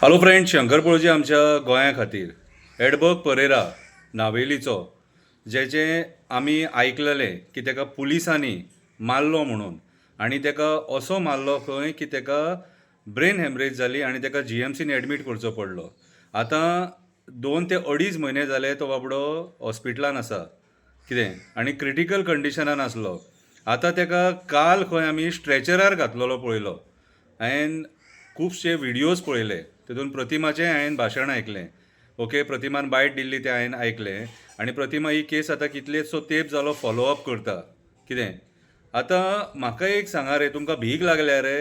Hello friend, Shankar पळोवची आमच्या गोंया खातीर एडबर्ग परेरा नावेलीचो जेचे आमी आयकलेलें की ताका पुलिसांनी मारलो म्हणून आनी ताका असो मारलो खंय की ताका ब्रेन हॅमरेज जाली आनी ताका GMCन एडमीट करचो पडलो. आतां 2 ते 2.5 म्हयने जाले तो बाबडो हॉस्पिटलान आसा कितें आनी क्रिटिकल कंडिशनान आसलो. आतां ताका काल खंय आमी स्ट्रेचरार घातलेलो पळयलो. हांवें खुबशे व्हिडियोज पळयले, तितून प्रतिमाचें हांवें भाशण आयकलें. ओके, प्रतिमान बायट दिल्ली तें हांवें आयकलें आनी प्रतिमा ही केस आतां कितलेसो तेंप जालो फॉलोअप करता कितें. आतां म्हाका एक सांगा रे, तुमकां भीक लागल्या रे?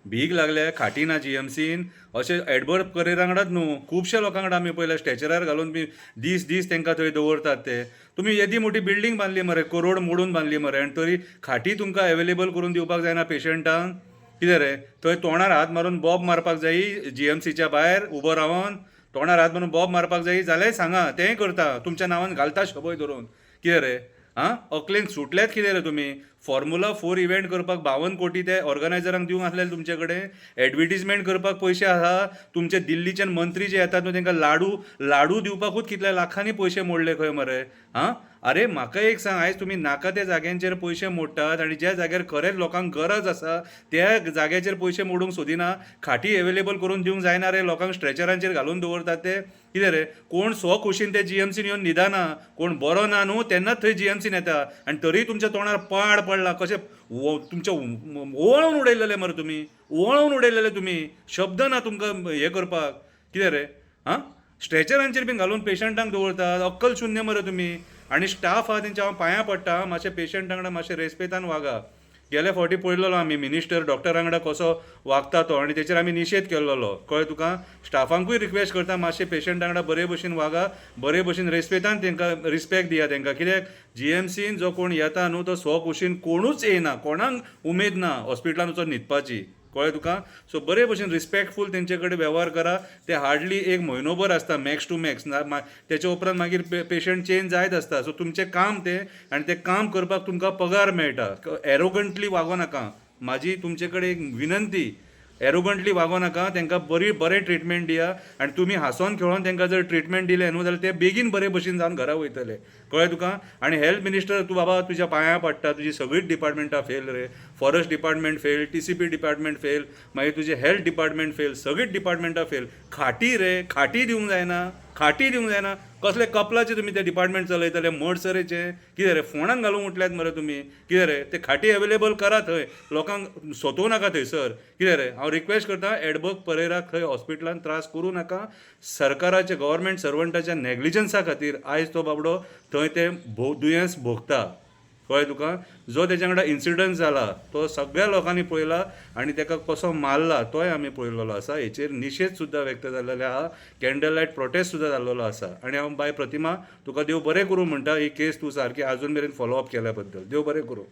भीक लागल्या खाटी ना GMCन? अशें एडबर्ग परेरा वांगडाच न्हू, खुबशे लोकां वांगडा आमी पळयल्या स्ट्रेचरार घालून बी दीस दीस तांकां थंय दवरतात. ते तुमी येदी मोठी बिल्डींग बांदली मरे, करोड मोडून बांदली मरे, आनी तरी खाटी तुमकां अवेलेबल करून दिवपाक जायना पेशंटांक? कितें रे, थंय तोंडार हात मारून बॉब मारपाक जायी GMCच्या भायर उबो रावन तोंडार हात मारून बॉब मारपाक जायी जाल्यार सांगा, तेंय करता, तुमच्या नांवान घालता शोबय धरून. कितें रे, अकलेन सुटल्यात कितें रे तुमी? फॉर्म्युला 4 इव्हेंट करपाक 52 कोटी ते ऑर्गनायझरांक दिवंक आसलेले तुमचे कडेन. एडवर्टिजमेंट करपाक पयशे आसा. तुमचे दिल्लीच्यान मंत्री जे येतात न्हू तांकां लाडू दिवपाकूच कितल्या लाखांनी पयशे मोडले खंय मरे. अरे म्हाका एक सांग, आयज तुमी नाका त्या जाग्यांचेर पयशे मोडटात आनी ज्या जाग्यार खरेंच लोकांक गरज आसा त्या जाग्याचेर पयशे मोडूंक सोदिना. खाटी अवेलेबल करून दिवंक जायना रे, लोकांक स्ट्रेचरांचेर घालून दवरतात ते. कितें रे, कोण खोशीन ते GMCन येवन न्हिदाना. कोण बरो ना न्हू तेन्नाच थंय GMCन येता आनी तरी तुमच्या तोंडार पाड पडला. कशें तुमचे ओवळून उडयलेले मरे तुमी, ओवळून उडयलेले तुमी. शब्द ना तुमकां हें करपाक. कितें रे, स्ट्रेचरांचेर बीन घालून पेशंटांक दवरतात. अक्कल शुन्य मरे तुमी. आनी स्टाफ आहा तेंच्या हांव पांयां पडटा, मातशें पेशंटां वांगडा मातशें रेस्पेतान वागा. गेल्या फावटी पळयलेलो आमी मिनिस्टर डॉक्टरां वांगडा कसो वागता तो, आनी तेचेर आमी निशेध केल्लो. कळ्ळें तुका? स्टाफांकूय रिक्वेस्ट करता, मातशें पेशंटां वांगडा बरे भशेन वागा, बरे भशेन रेस्पेतान तांकां रिस्पेक्ट दिया तांकां. कित्याक GMCन जो कोण येता न्हू तो खोशीन कोणूच येयना, कोणाक उमेद ना हॉस्पिटलान वचून न्हिदपाची. कळ्ळें तुका? सो बरे भशेन रिस्पेक्टफूल तेंचे कडेन वेव्हार करा. ते हार्डली एक म्हयनोभर आसता मॅक्स टू मॅक्स, तेच्या उपरांत मागीर पेशंट चेंज जायत आसता. सो तुमचें काम तें आनी तें काम करपाक तुमकां पगार मेळटा. एरोगंटली वागो नाका, म्हाजी तुमचे कडेन एक विनंती. एरोगंटली वागो नाका, तांकां बरें ट्रिटमेंट दिया. आनी तुमी हांसोन खेळोन तांकां जर ट्रिटमेंट दिलें न्हू जाल्यार ते बेगीन बरे भशेन जावन घरा वयतले. कळ्ळें तुका? आनी हेल्थ मिनिस्टर तूं बाबा तुज्या पांयां पडटा, तुजी सगळींच डिपार्टमेंटां फेल रे. Forest department fail, TCP department fail, मागीर तुजें हेल्थ डिपार्टमेंट फेल, सगळींच डिपार्टमेंटां फेल. खाटी रे, खाटी दिवंक जायना, खाटी दिवंक जायना. कसले कपलाचे तुमी ते डिपार्टमेंट चलयतले, मडसरेचे? कितें रे, फोंडान घालूंक उठल्यात मरे तुमी? कितें रे, ते खाटी अवेलेबल करा थंय, लोकांक सोदूं नाका थंयसर. कितें रे, हांव रिक्वेस्ट करता, एडबर्ग परेराक थंय हॉस्पिटलान त्रास करूं नाका. सरकाराचे गव्हर्मेंट सर्वंटाच्या नॅग्लिजन्सा खातीर आयज तो बाबडो थंय ते दुयेंस भोगता. कळ्ळें तुका? जो तेच्या वांगडा इन्सिडंट जाला तो सगळ्या लोकांनी पळयला आनी ताका कसो मारला तोय आमी पळयलेलो आसा. हेचेर निशेध सुद्दां व्यक्त जाल्लेले आहा, कॅन्डल लायट प्रोटेस्ट सुद्दां जाल्लो आसा. आनी हांव बाय प्रतिमा तुका देव बरें करूं म्हणटा. ही केस तूं सारकी आजून मेरेन फॉलोअप केल्या बद्दल देव बरें करूं.